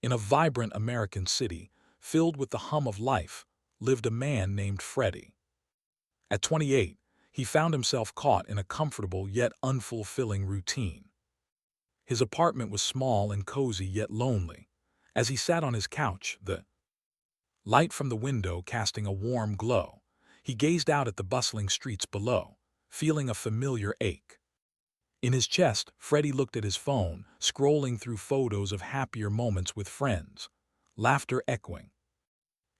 In a vibrant American city, filled with the hum of life, lived a man named Freddie. At 28, he found himself caught in a comfortable yet unfulfilling routine. His apartment was small and cozy yet lonely. As he sat on his couch, the light from the window casting a warm glow, he gazed out at the bustling streets below, feeling a familiar ache. In his chest, Freddie looked at his phone, scrolling through photos of happier moments with friends, laughter echoing.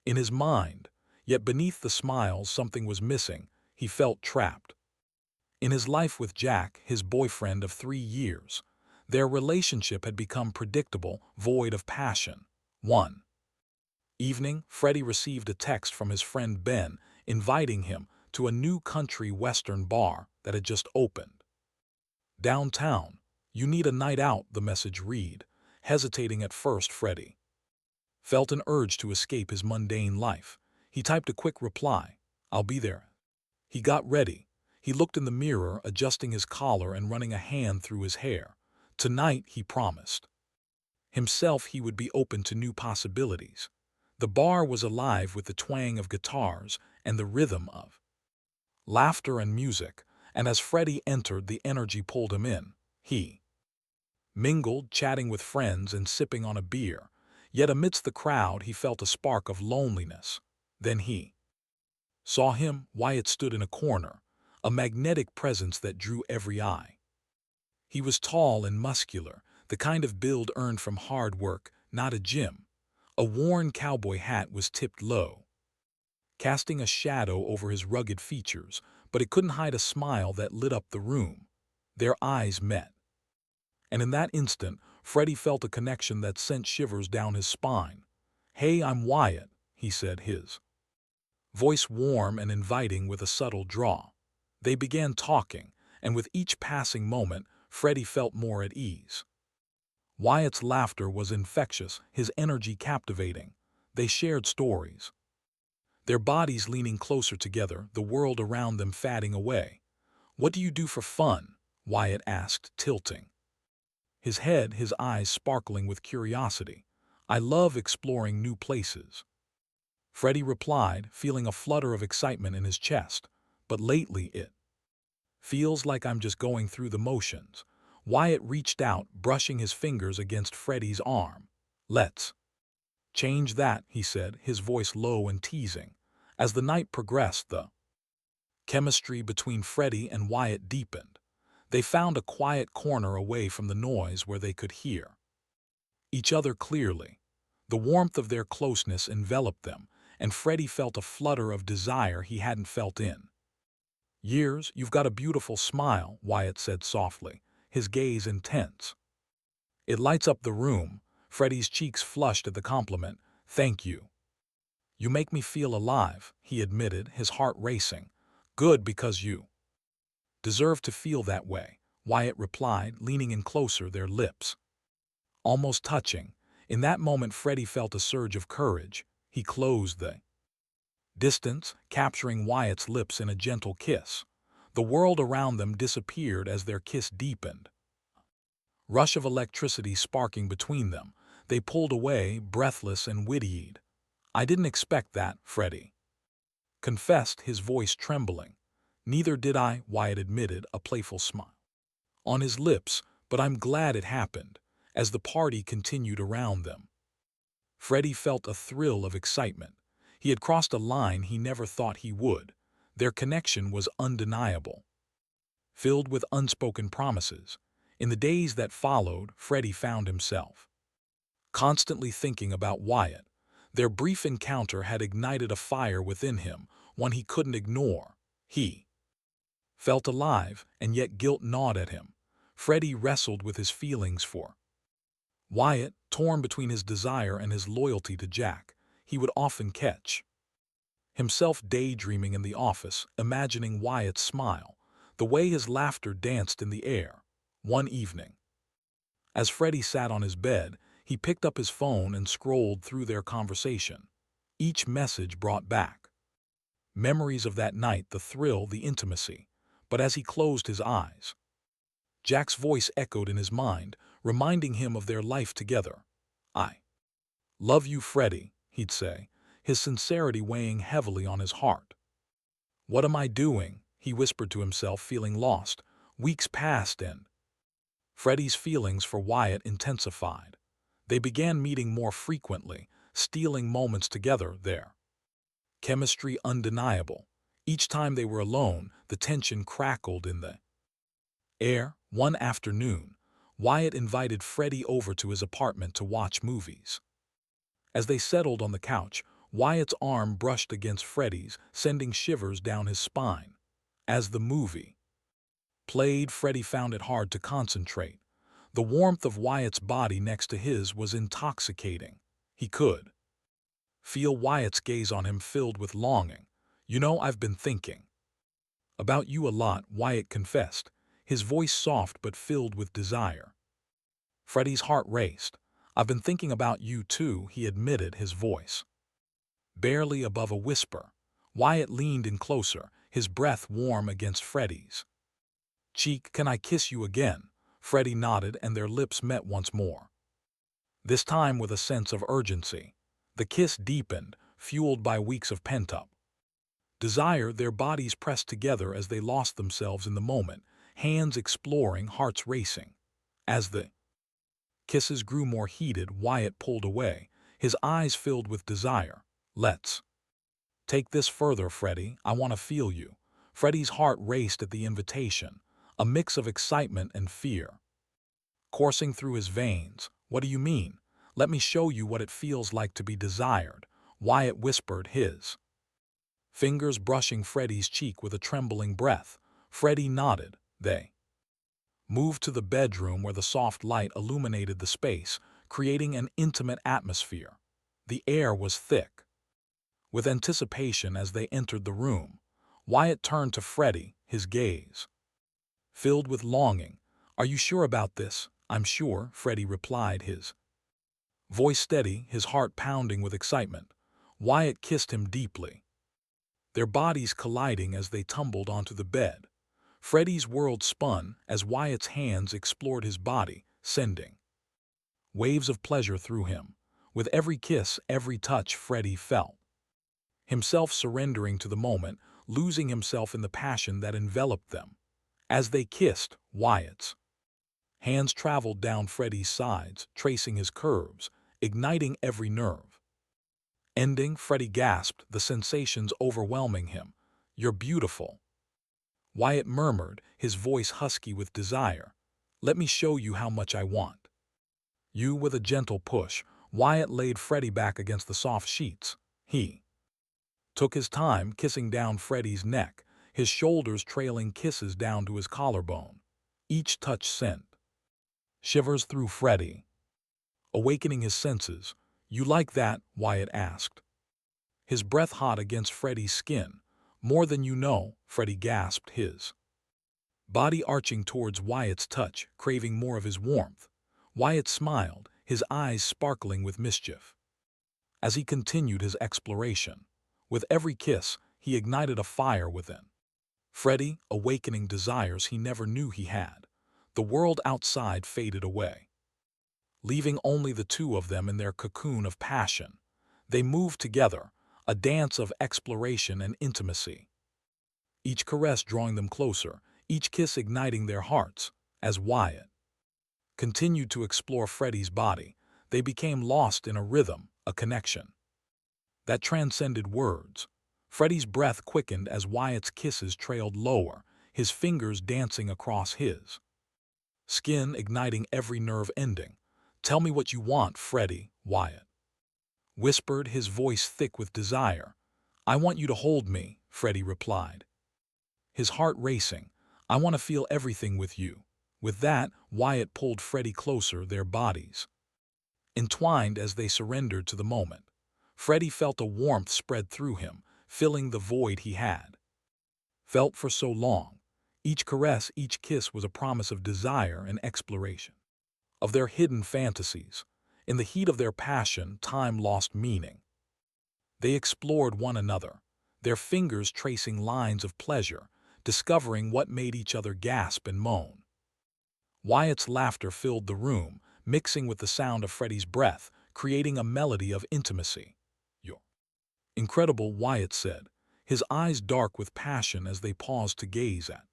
In his mind, yet beneath the smiles something was missing, he felt trapped. In his life with Jack, his boyfriend of 3 years, their relationship had become predictable, void of passion. One evening, Freddie received a text from his friend Ben, inviting him to a new country western bar that had just opened. Downtown, you need a night out, the message read. Hesitating at first, Freddie felt an urge to escape his mundane life. He typed a quick reply, "I'll be there." He got ready. He looked in the mirror, adjusting his collar and running a hand through his hair. Tonight, he promised himself he would be open to new possibilities. The bar was alive with the twang of guitars and the rhythm of laughter and music, and as Freddie entered, the energy pulled him in. He mingled, chatting with friends and sipping on a beer. Yet amidst the crowd, he felt a spark of loneliness. Then he saw him. Wyatt stood in a corner, a magnetic presence that drew every eye. He was tall and muscular, the kind of build earned from hard work, not a gym. A worn cowboy hat was tipped low, casting a shadow over his rugged features, but it couldn't hide a smile that lit up the room. Their eyes met. And in that instant, Freddie felt a connection that sent shivers down his spine. "Hey, I'm Wyatt," he said, his voice warm and inviting with a subtle draw. They began talking, and with each passing moment, Freddie felt more at ease. Wyatt's laughter was infectious, his energy captivating. They shared stories, their bodies leaning closer together, the world around them fading away. "What do you do for fun?" Wyatt asked, tilting his head, his eyes sparkling with curiosity. "I love exploring new places," Freddie replied, feeling a flutter of excitement in his chest. "But lately it feels like I'm just going through the motions." Wyatt reached out, brushing his fingers against Freddie's arm. "Let's change that," he said, his voice low and teasing. As the night progressed, the chemistry between Freddie and Wyatt deepened. They found a quiet corner away from the noise where they could hear each other clearly. The warmth of their closeness enveloped them, and Freddie felt a flutter of desire he hadn't felt in years. "You've got a beautiful smile," Wyatt said softly, his gaze intense. "It lights up the room." Freddie's cheeks flushed at the compliment. "Thank you. You make me feel alive," he admitted, his heart racing. "Good, because you deserve to feel that way," Wyatt replied, leaning in closer, their lips almost touching. In that moment, Freddie felt a surge of courage. He closed the distance, capturing Wyatt's lips in a gentle kiss. The world around them disappeared as their kiss deepened. Rush of electricity sparking between them, they pulled away, breathless and witty-eyed. "I didn't expect that," Freddie confessed, his voice trembling. "Neither did I," Wyatt admitted, a playful smile on his lips, "but I'm glad it happened." As the party continued around them, Freddie felt a thrill of excitement. He had crossed a line he never thought he would. Their connection was undeniable, filled with unspoken promises. In the days that followed, Freddie found himself constantly thinking about Wyatt. Their brief encounter had ignited a fire within him, one he couldn't ignore. He felt alive, and yet guilt gnawed at him. Freddie wrestled with his feelings for Wyatt, torn between his desire and his loyalty to Jack. He would often catch himself daydreaming in the office, imagining Wyatt's smile, the way his laughter danced in the air. One evening, as Freddie sat on his bed, he picked up his phone and scrolled through their conversation. Each message brought back memories of that night, the thrill, the intimacy. But as he closed his eyes, Jack's voice echoed in his mind, reminding him of their life together. "I "Love you, Freddie," he'd say, his sincerity weighing heavily on his heart. "What am I doing?" he whispered to himself, feeling lost. Weeks passed and Freddie's feelings for Wyatt intensified. They began meeting more frequently, stealing moments together there. Chemistry undeniable. Each time they were alone, the tension crackled in the air. One afternoon, Wyatt invited Freddie over to his apartment to watch movies. As they settled on the couch, Wyatt's arm brushed against Freddie's, sending shivers down his spine. As the movie played, Freddie found it hard to concentrate. The warmth of Wyatt's body next to his was intoxicating. He could feel Wyatt's gaze on him, filled with longing. "You know, I've been thinking about you a lot," Wyatt confessed, his voice soft but filled with desire. Freddie's heart raced. "I've been thinking about you too," he admitted, his voice barely above a whisper. Wyatt leaned in closer, his breath warm against Freddie's cheek. "Can I kiss you again?" Freddie nodded, and their lips met once more, this time with a sense of urgency. The kiss deepened, fueled by weeks of pent-up desire. Their bodies pressed together as they lost themselves in the moment, hands exploring, hearts racing. As the kisses grew more heated, Wyatt pulled away, his eyes filled with desire. "Let's take this further, Freddie. I want to feel you." Freddie's heart raced at the invitation, a mix of excitement and fear coursing through his veins. "What do you mean?" "Let me show you what it feels like to be desired," Wyatt whispered, his fingers brushing Freddie's cheek with a trembling breath. Freddie nodded. They moved to the bedroom, where the soft light illuminated the space, creating an intimate atmosphere. The air was thick with anticipation as they entered the room. Wyatt turned to Freddie, his gaze filled with longing. "Are you sure about this?" "I'm sure," Freddie replied, his voice steady, his heart pounding with excitement. Wyatt kissed him deeply, their bodies colliding as they tumbled onto the bed. Freddie's world spun as Wyatt's hands explored his body, sending waves of pleasure through him. With every kiss, every touch, Freddie felt himself surrendering to the moment, losing himself in the passion that enveloped them. As they kissed, Wyatt's hands traveled down Freddie's sides, tracing his curves, igniting every nerve. Ending, Freddie gasped, the sensations overwhelming him. "You're beautiful," Wyatt murmured, his voice husky with desire. "Let me show you how much I want you." With a gentle push, Wyatt laid Freddie back against the soft sheets. He took his time, kissing down Freddie's neck, his shoulders trailing kisses down to his collarbone. Each touch sent shivers through Freddie, awakening his senses. "You like that?" Wyatt asked, his breath hot against Freddie's skin. "More than you know," Freddie gasped, his body arching towards Wyatt's touch, craving more of his warmth. Wyatt smiled, his eyes sparkling with mischief, as he continued his exploration. With every kiss, he ignited a fire within Freddie, awakening desires he never knew he had. The world outside faded away, leaving only the two of them in their cocoon of passion. They moved together, a dance of exploration and intimacy, each caress drawing them closer, each kiss igniting their hearts. As Wyatt continued to explore Freddie's body, they became lost in a rhythm, a connection that transcended words. Freddie's breath quickened as Wyatt's kisses trailed lower, his fingers dancing across his skin, igniting every nerve ending. "Tell me what you want, Freddie," Wyatt whispered, his voice thick with desire. "I want you to hold me," Freddie replied, his heart racing. "I want to feel everything with you." With that, Wyatt pulled Freddie closer, their bodies entwined as they surrendered to the moment. Freddie felt a warmth spread through him, filling the void he had felt for so long. Each caress, each kiss was a promise of desire and exploration of their hidden fantasies. In the heat of their passion, time lost meaning. They explored one another, their fingers tracing lines of pleasure, discovering what made each other gasp and moan. Wyatt's laughter filled the room, mixing with the sound of Freddie's breath, creating a melody of intimacy. "You're incredible," Wyatt said, his eyes dark with passion as they paused to gaze at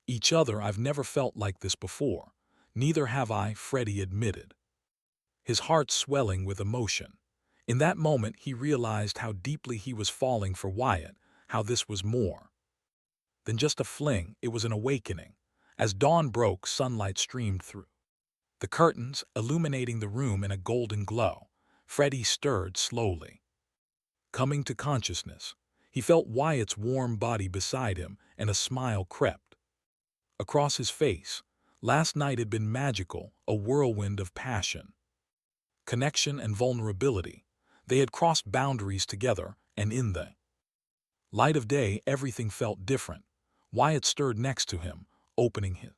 each other. "I've never felt like this before." "Neither have I," Freddie admitted, his heart swelling with emotion. In that moment, he realized how deeply he was falling for Wyatt, how this was more than just a fling, it was an awakening. As dawn broke, sunlight streamed through the curtains, illuminating the room in a golden glow. Freddie stirred slowly, coming to consciousness. He felt Wyatt's warm body beside him, and a smile crept across his face. Last night had been magical, a whirlwind of passion, connection, and vulnerability. They had crossed boundaries together, and in the light of day, everything felt different. Wyatt stirred next to him, opening his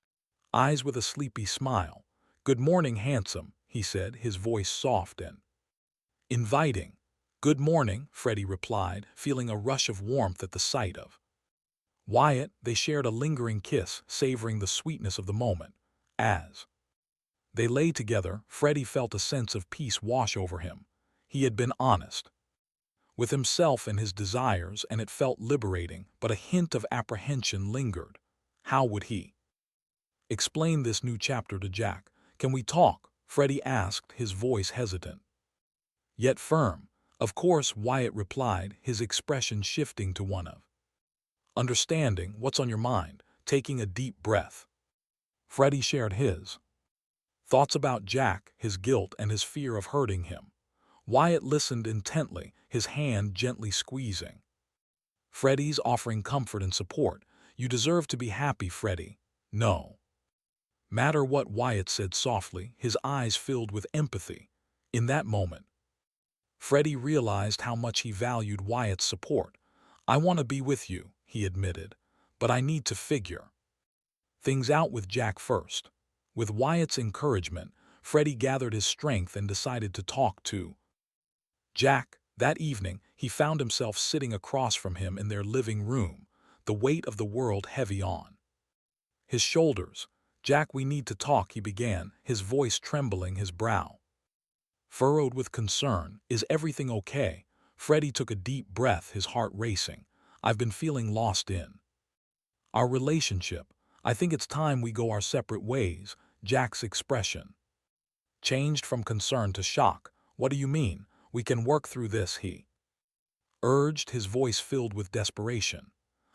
eyes with a sleepy smile. "Good morning, handsome," he said, his voice soft and inviting. "Good morning," Freddie replied, feeling a rush of warmth at the sight of Wyatt. They shared a lingering kiss, savoring the sweetness of the moment. As they lay together, Freddie felt a sense of peace wash over him. He had been honest with himself and his desires, and it felt liberating, but a hint of apprehension lingered. How would he explain this new chapter to Jack? "Can we talk?" Freddie asked, his voice hesitant yet firm. "Of course," Wyatt replied, his expression shifting to one of understanding. "What's on your mind?" Taking a deep breath, Freddie shared his thoughts about Jack, his guilt, and his fear of hurting him. Wyatt listened intently, his hand gently squeezing Freddie's, offering comfort and support. "You deserve to be happy, Freddie. No matter what," Wyatt said softly, his eyes filled with empathy. In that moment, Freddie realized how much he valued Wyatt's support. "I want to be with you," he admitted, "but I need to figure things out with Jack first." With Wyatt's encouragement, Freddie gathered his strength and decided to talk to Jack. That evening, he found himself sitting across from him in their living room, the weight of the world heavy on his shoulders. "Jack, we need to talk," he began, his voice trembling, his brow furrowed with concern. "Is everything okay?" Freddie took a deep breath, his heart racing. "I've been feeling lost in our relationship. I think it's time we go our separate ways." Jack's expression changed from concern to shock. "What do you mean?" "We can work through this," he urged, his voice filled with desperation.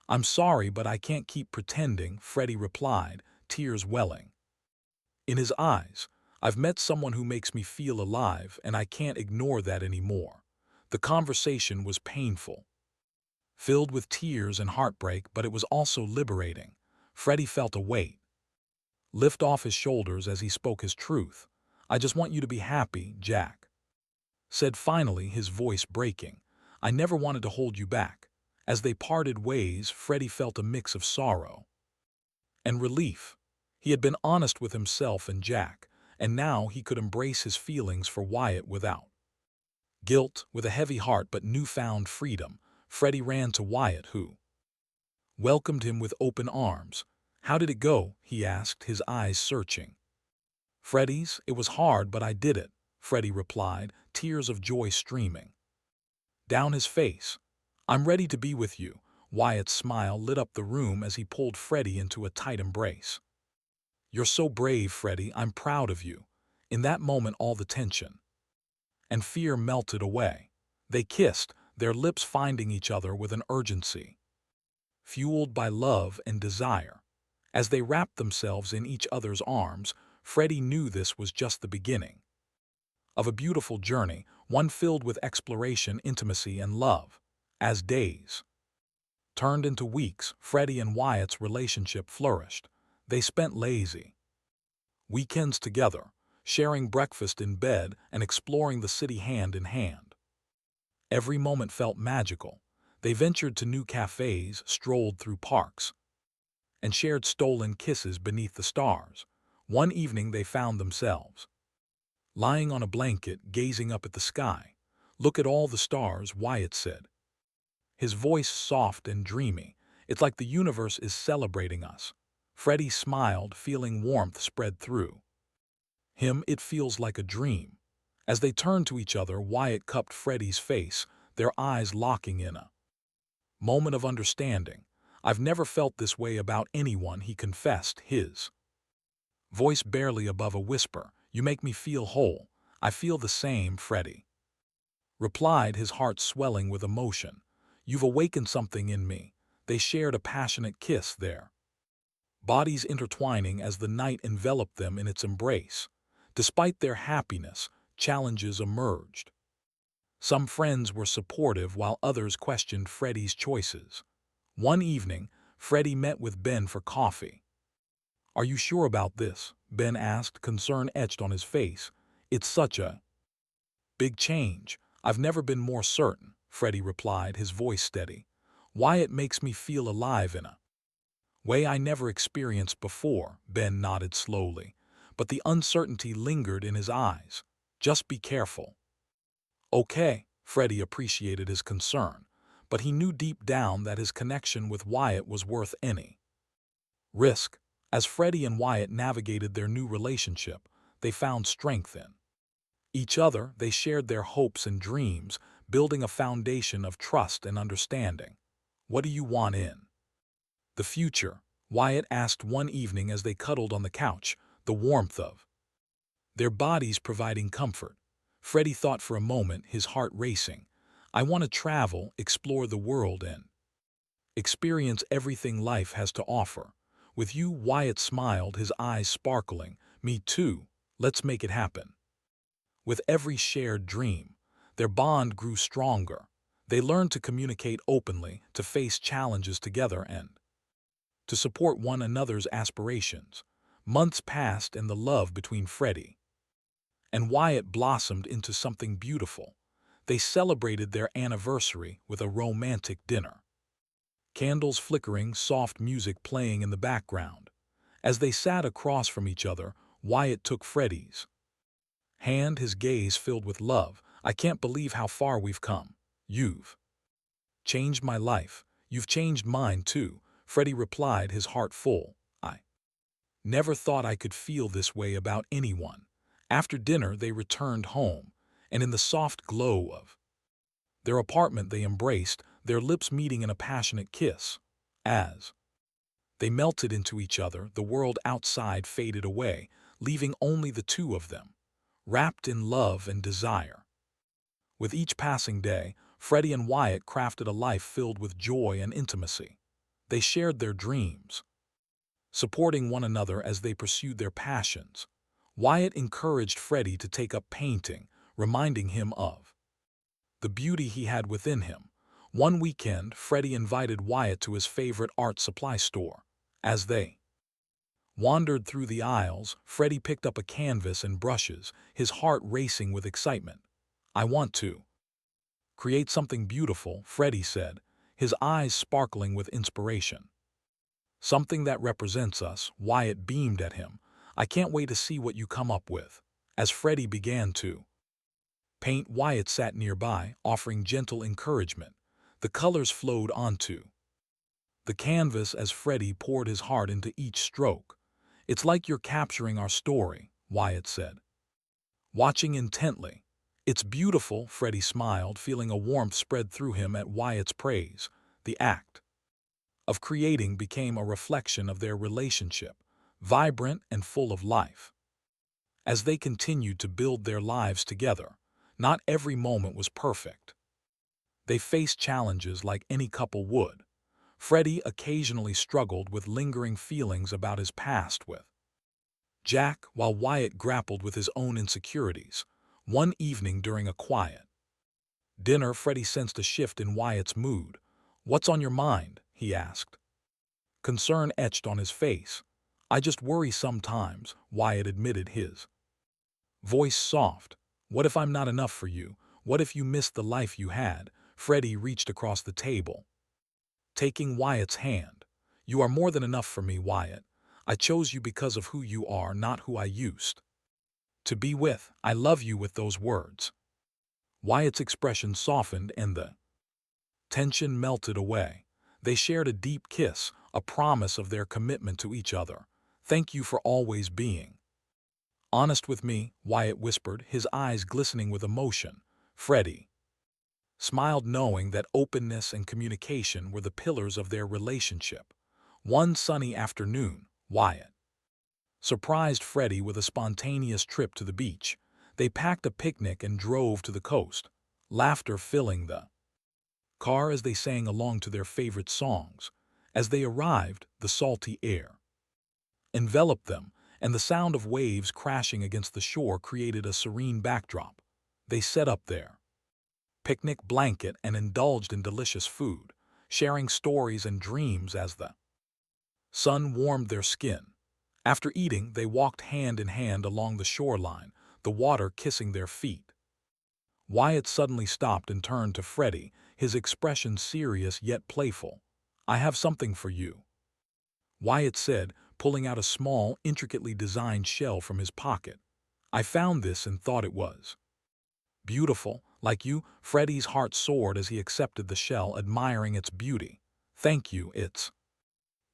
"I'm sorry, but I can't keep pretending," Freddie replied, tears welling in his eyes. "I've met someone who makes me feel alive, and I can't ignore that anymore." The conversation was painful, filled with tears and heartbreak, but it was also liberating. Freddie felt a weight lift off his shoulders as he spoke his truth. "I just want you to be happy," Jack said finally, his voice breaking. "I never wanted to hold you back." As they parted ways, Freddie felt a mix of sorrow and relief. He had been honest with himself and Jack, and now he could embrace his feelings for Wyatt without guilt. With a heavy heart but newfound freedom, Freddie ran to Wyatt, who welcomed him with open arms. "How did it go?" he asked, his eyes searching Freddie's. "It was hard, but I did it," Freddie replied, tears of joy streaming down his face. "I'm ready to be with you." Wyatt's smile lit up the room as he pulled Freddie into a tight embrace. "You're so brave, Freddie. I'm proud of you." In that moment, all the tension and fear melted away. They kissed, their lips finding each other with an urgency fueled by love and desire. As they wrapped themselves in each other's arms, Freddie knew this was just the beginning of a beautiful journey, one filled with exploration, intimacy, and love. As days turned into weeks, Freddie and Wyatt's relationship flourished. They spent lazy weekends together, sharing breakfast in bed and exploring the city hand in hand. Every moment felt magical. They ventured to new cafes, strolled through parks, and shared stolen kisses beneath the stars. One evening they found themselves lying on a blanket, gazing up at the sky. "Look at all the stars," Wyatt said, his voice soft and dreamy. "It's like the universe is celebrating us." Freddie smiled, feeling warmth spread through him. "It feels like a dream." As they turned to each other, Wyatt cupped Freddie's face, their eyes locking in a moment of understanding. "I've never felt this way about anyone," he confessed, his voice barely above a whisper. "You make me feel whole." "I feel the same," Freddie replied, his heart swelling with emotion. "You've awakened something in me." They shared a passionate kiss, their bodies intertwining as the night enveloped them in its embrace. Despite their happiness, challenges emerged. Some friends were supportive while others questioned Freddie's choices. One evening, Freddie met with Ben for coffee. "Are you sure about this?" Ben asked, concern etched on his face. "It's such a big change." "I've never been more certain," Freddie replied, his voice steady. "Wyatt makes me feel alive in a way I never experienced before." Ben nodded slowly, but the uncertainty lingered in his eyes. "Just be careful." "Okay." Freddie appreciated his concern, but he knew deep down that his connection with Wyatt was worth any risk. As Freddie and Wyatt navigated their new relationship, they found strength in each other. They shared their hopes and dreams, building a foundation of trust and understanding. "What do you want in the future?" Wyatt asked one evening as they cuddled on the couch, the warmth of their bodies providing comfort. Freddie thought for a moment, his heart racing. "I want to travel, explore the world, and experience everything life has to offer." "With you," Wyatt smiled, his eyes sparkling. "Me too. Let's make it happen." With every shared dream, their bond grew stronger. They learned to communicate openly, to face challenges together, and to support one another's aspirations. Months passed and the love between Freddie and Wyatt blossomed into something beautiful. They celebrated their anniversary with a romantic dinner. Candles flickering, soft music playing in the background. As they sat across from each other, Wyatt took Freddie's hand, his gaze filled with love. "I can't believe how far we've come. You've changed my life." "You've changed mine too," Freddie replied, his heart full. "I never thought I could feel this way about anyone." After dinner, they returned home, and in the soft glow of their apartment they embraced, their lips meeting in a passionate kiss. As they melted into each other, the world outside faded away, leaving only the two of them, wrapped in love and desire. With each passing day, Freddie and Wyatt crafted a life filled with joy and intimacy. They shared their dreams, supporting one another as they pursued their passions. Wyatt encouraged Freddie to take up painting, reminding him of the beauty he had within him. One weekend, Freddie invited Wyatt to his favorite art supply store. As they wandered through the aisles, Freddie picked up a canvas and brushes, his heart racing with excitement. "I want to create something beautiful," Freddie said, his eyes sparkling with inspiration. "Something that represents us." Wyatt beamed at him. "I can't wait to see what you come up with." As Freddie began to paint, Wyatt sat nearby, offering gentle encouragement. The colors flowed onto the canvas as Freddie poured his heart into each stroke. "It's like you're capturing our story," Wyatt said, watching intently. "It's beautiful," Freddie smiled, feeling a warmth spread through him at Wyatt's praise. The act of creating became a reflection of their relationship, vibrant and full of life. As they continued to build their lives together, not every moment was perfect. They faced challenges like any couple would. Freddie occasionally struggled with lingering feelings about his past with Jack, while Wyatt grappled with his own insecurities. One evening during a quiet dinner, Freddie sensed a shift in Wyatt's mood. "What's on your mind?" he asked. Concern etched on his face. "I just worry sometimes," Wyatt admitted, his voice soft. "What if I'm not enough for you? What if you missed the life you had?" Freddie reached across the table, taking Wyatt's hand. "You are more than enough for me, Wyatt. I chose you because of who you are, not who I used to be with." "I love you." With those words, Wyatt's expression softened and the tension melted away. They shared a deep kiss, a promise of their commitment to each other. "Thank you for always being Honest with me, Wyatt whispered, his eyes glistening with emotion. Freddie smiled, knowing that openness and communication were the pillars of their relationship. One sunny afternoon, Wyatt surprised Freddie with a spontaneous trip to the beach. They packed a picnic and drove to the coast, laughter filling the car as they sang along to their favorite songs. As they arrived, the salty air enveloped them, and the sound of waves crashing against the shore created a serene backdrop. They set up their picnic blanket and indulged in delicious food, sharing stories and dreams as the sun warmed their skin. After eating, they walked hand in hand along the shoreline, the water kissing their feet. Wyatt suddenly stopped and turned to Freddie, his expression serious yet playful. "I have something for you," Wyatt said, pulling out a small, intricately designed shell from his pocket. "I found this and thought it was beautiful, like you." Freddie's heart soared as he accepted the shell, admiring its beauty. "Thank you, it's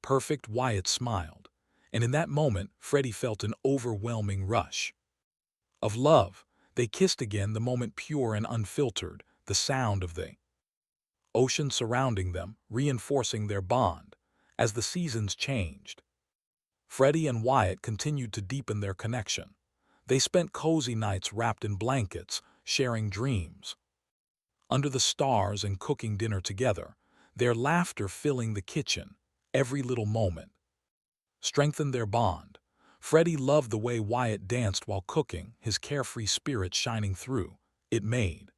perfect," Wyatt smiled. And in that moment, Freddie felt an overwhelming rush of love. They kissed again, the moment pure and unfiltered, the sound of the ocean surrounding them, reinforcing their bond. As the seasons changed, Freddie and Wyatt continued to deepen their connection. They spent cozy nights wrapped in blankets, sharing dreams under the stars and cooking dinner together, their laughter filling the kitchen. Every little moment strengthened their bond. Freddie loved the way Wyatt danced while cooking, his carefree spirit shining through. It made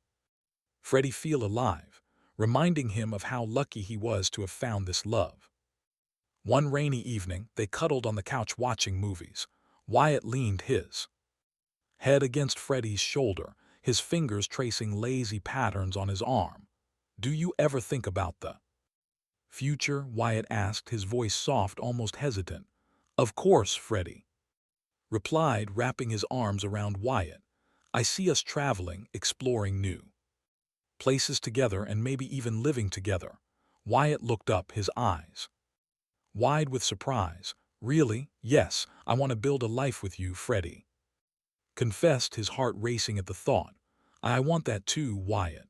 Freddie feel alive, reminding him of how lucky he was to have found this love. One rainy evening, they cuddled on the couch watching movies. Wyatt leaned his head against Freddie's shoulder, his fingers tracing lazy patterns on his arm. "Do you ever think about the future?" Wyatt asked, his voice soft, almost hesitant. "Of course," Freddie replied, wrapping his arms around Wyatt. "I see us traveling, exploring new places together, and maybe even living together." Wyatt looked up, his eyes wide with surprise. "Really? Yes, I want to build a life with you," Freddie confessed, his heart racing at the thought. "I want that too," Wyatt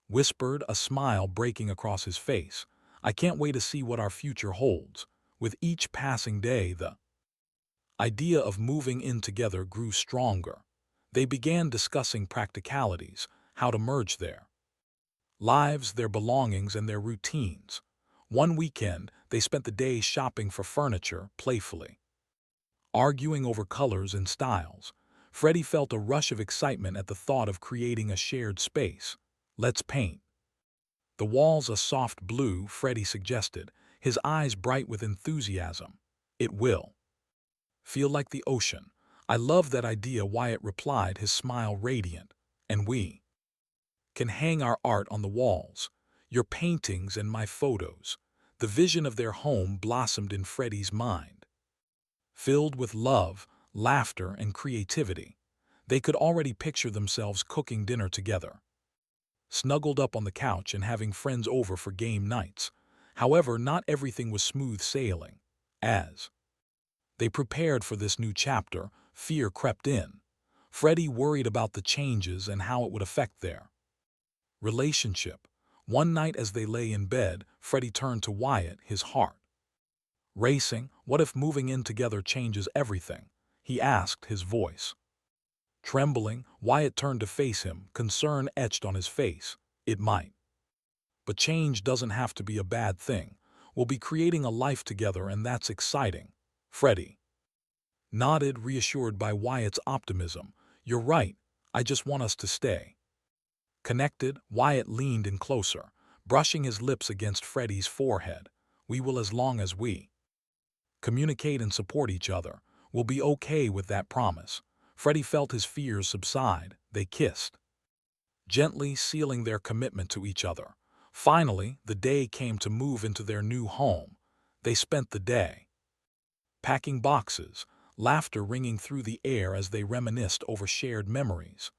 whispered, a smile breaking across his face. "I can't wait to see what our future holds." With each passing day, the idea of moving in together grew stronger. They began discussing practicalities, how to merge their lives, their belongings, and their routines. One weekend, they spent the day shopping for furniture, playfully arguing over colors and styles. Freddie felt a rush of excitement at the thought of creating a shared space. "Let's paint the walls a soft blue," Freddie suggested, his eyes bright with enthusiasm. "It will feel like the ocean." "I love that idea," Wyatt replied, his smile radiant. "And we can hang our art on the walls, your paintings and my photos." The vision of their home blossomed in Freddie's mind, filled with love, laughter, and creativity. They could already picture themselves cooking dinner together, snuggled up on the couch and having friends over for game nights. However, not everything was smooth sailing. As they prepared for this new chapter, fear crept in. Freddie worried about the changes and how it would affect their relationship. One night as they lay in bed, Freddie turned to Wyatt, his heart racing. "What if moving in together changes everything?" he asked, his voice trembling. Wyatt turned to face him, concern etched on his face. "It might. But change doesn't have to be a bad thing. We'll be creating a life together, and that's exciting." Freddie nodded, reassured by Wyatt's optimism. "You're right. I just want us to stay connected." Wyatt leaned in closer, brushing his lips against Freddie's forehead. "We will, as long as we communicate and support each other. We'll be okay with that promise." Freddie felt his fears subside. They kissed, gently sealing their commitment to each other. Finally, the day came to move into their new home. They spent the day packing boxes, laughter ringing through the air as they reminisced over shared memories.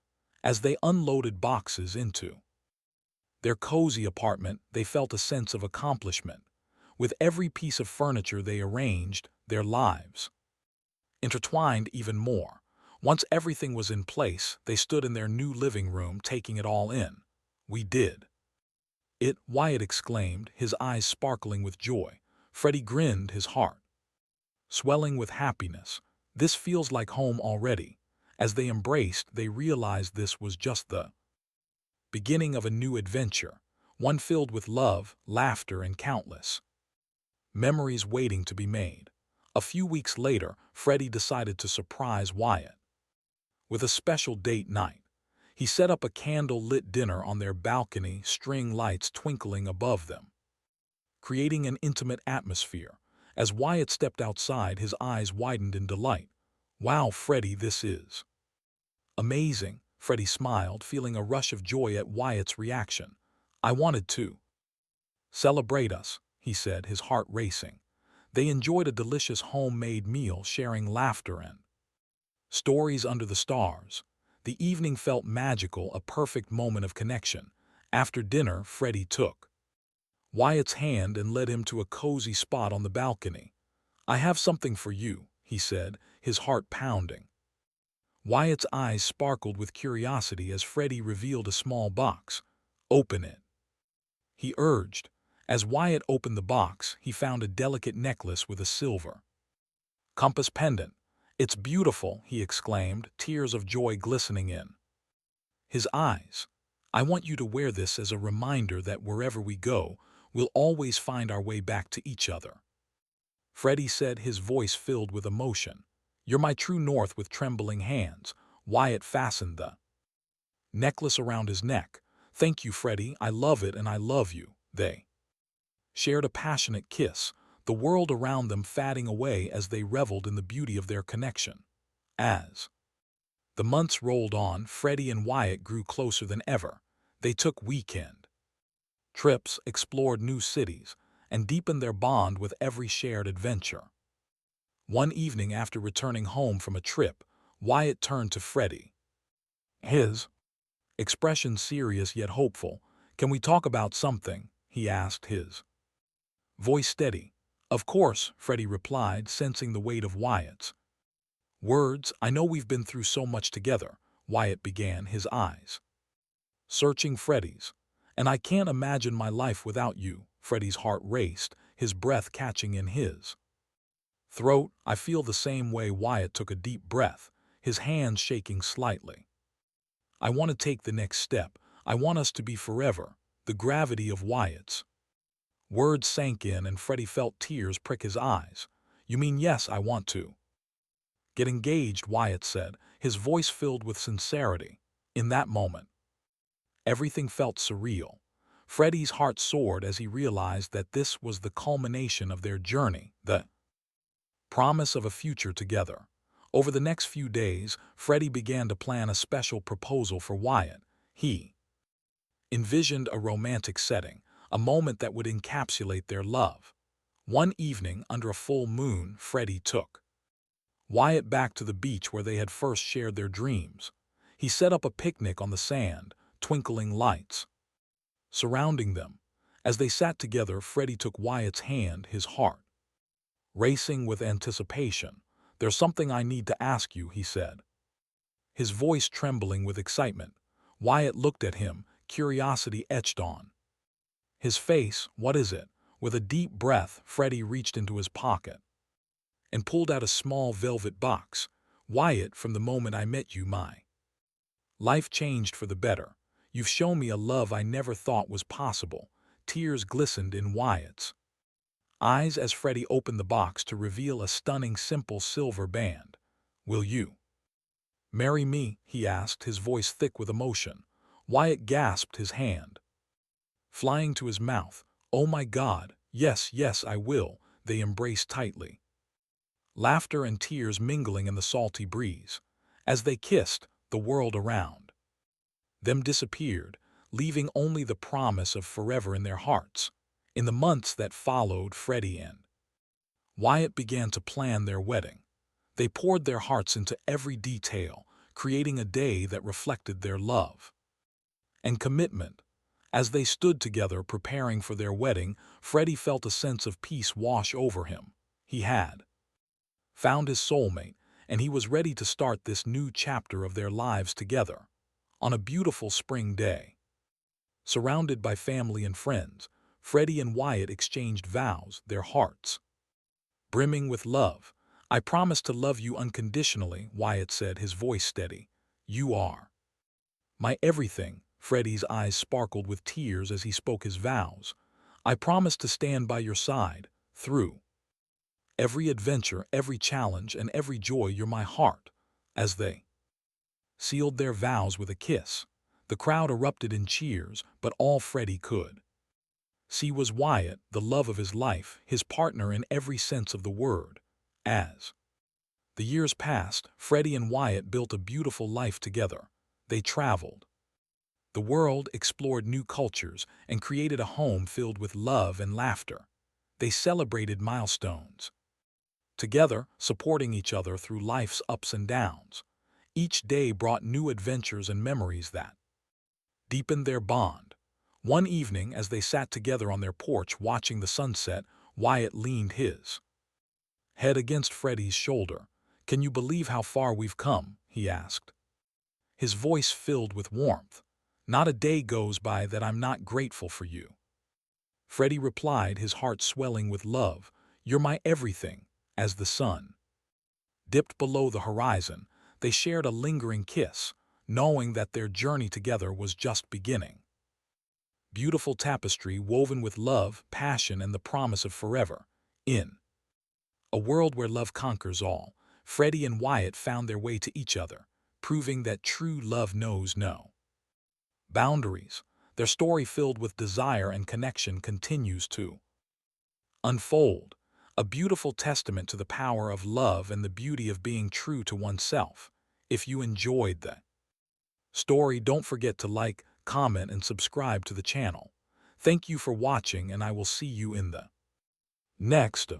As they unloaded boxes into their cozy apartment, they felt a sense of accomplishment. With every piece of furniture they arranged, their lives intertwined even more. Once everything was in place, they stood in their new living room taking it all in. "We did it," Wyatt exclaimed, his eyes sparkling with joy. Freddie grinned, his heart swelling with happiness. "This feels like home already." As they embraced, they realized this was just the beginning of a new adventure, one filled with love, laughter, and countless memories waiting to be made. A few weeks later, Freddie decided to surprise Wyatt with a special date night. He set up a candle-lit dinner on their balcony, string lights twinkling above them, creating an intimate atmosphere. As Wyatt stepped outside, his eyes widened in delight. "Wow, Freddie, this is amazing." Freddie smiled, feeling a rush of joy at Wyatt's reaction. "I wanted to celebrate us," he said, his heart racing. They enjoyed a delicious homemade meal, sharing laughter and stories under the stars. The evening felt magical, a perfect moment of connection. After dinner, Freddie took Wyatt's hand and led him to a cozy spot on the balcony. "I have something for you," he said, his heart pounding. Wyatt's eyes sparkled with curiosity as Freddie revealed a small box. "Open it," he urged. As Wyatt opened the box, he found a delicate necklace with a silver compass pendant. "It's beautiful," he exclaimed, tears of joy glistening in his eyes. "I want you to wear this as a reminder that wherever we go, we'll always find our way back to each other," Freddie said, his voice filled with emotion. "You're my true north." With trembling hands, Wyatt fastened the necklace around his neck. "Thank you, Freddie. I love it and I love you." They shared a passionate kiss, the world around them fading away as they reveled in the beauty of their connection. As the months rolled on, Freddie and Wyatt grew closer than ever. They took weekend trips, explored new cities, and deepened their bond with every shared adventure. One evening, after returning home from a trip, Wyatt turned to Freddie, his expression serious yet hopeful. "Can we talk about something?" he asked, his voice steady. "Of course," Freddie replied, sensing the weight of Wyatt's words. "I know we've been through so much together," Wyatt began, his eyes searching Freddie's. "And I can't imagine my life without you." Freddie's heart raced, his breath catching in his throat. "I feel the same way." Wyatt took a deep breath, his hands shaking slightly. "I want to take the next step. I want us to be forever." The gravity of Wyatt's words sank in, and Freddie felt tears prick his eyes. "You mean yes, I want to get engaged," Wyatt said, his voice filled with sincerity. In that moment, everything felt surreal. Freddie's heart soared as he realized that this was the culmination of their journey, the promise of a future together. Over the next few days, Freddie began to plan a special proposal for Wyatt. He envisioned a romantic setting, a moment that would encapsulate their love. One evening, under a full moon, Freddie took Wyatt back to the beach where they had first shared their dreams. He set up a picnic on the sand, twinkling lights surrounding them. As they sat together, Freddie took Wyatt's hand, his heart racing with anticipation. "There's something I need to ask you," he said, his voice trembling with excitement. Wyatt looked at him, curiosity etched on his face. "What is it?" With a deep breath, Freddie reached into his pocket and pulled out a small velvet box. "Wyatt, from the moment I met you, my life changed for the better. You've shown me a love I never thought was possible." Tears glistened in Wyatt's eyes as Freddie opened the box to reveal a stunning, simple silver band. "Will you marry me?" he asked, his voice thick with emotion. Wyatt gasped, his hand flying to his mouth. "Oh my God, yes, yes, I will." They embraced tightly, laughter and tears mingling in the salty breeze. As they kissed, the world around them disappeared, leaving only the promise of forever in their hearts. In the months that followed, Freddie and Wyatt began to plan their wedding. They poured their hearts into every detail, creating a day that reflected their love and commitment. As they stood together preparing for their wedding, Freddie felt a sense of peace wash over him. He had found his soulmate, and he was ready to start this new chapter of their lives together. On a beautiful spring day, surrounded by family and friends, Freddie and Wyatt exchanged vows, their hearts brimming with love. "I promise to love you unconditionally," Wyatt said, his voice steady. "You are my everything." Freddie's eyes sparkled with tears as he spoke his vows. "I promise to stand by your side, through every adventure, every challenge, and every joy. You're my heart." As they sealed their vows with a kiss, the crowd erupted in cheers, but all Freddie could see was Wyatt, the love of his life, his partner in every sense of the word. As the years passed, Freddie and Wyatt built a beautiful life together. They traveled the world, explored new cultures, and created a home filled with love and laughter. They celebrated milestones together, supporting each other through life's ups and downs. Each day brought new adventures and memories that deepened their bond. One evening, as they sat together on their porch watching the sunset, Wyatt leaned his head against Freddie's shoulder. "Can you believe how far we've come?" he asked, his voice filled with warmth. "Not a day goes by that I'm not grateful for you." Freddie replied, his heart swelling with love. "You're my everything." As the sun dipped below the horizon, they shared a lingering kiss, knowing that their journey together was just beginning. Beautiful tapestry woven with love, passion, and the promise of forever. In a world where love conquers all, Freddie and Wyatt found their way to each other, proving that true love knows no boundaries. Their story, filled with desire and connection, continues to unfold, a beautiful testament to the power of love and the beauty of being true to oneself. If you enjoyed the story, don't forget to like, comment, and subscribe to the channel. Thank you for watching, and I will see you in the next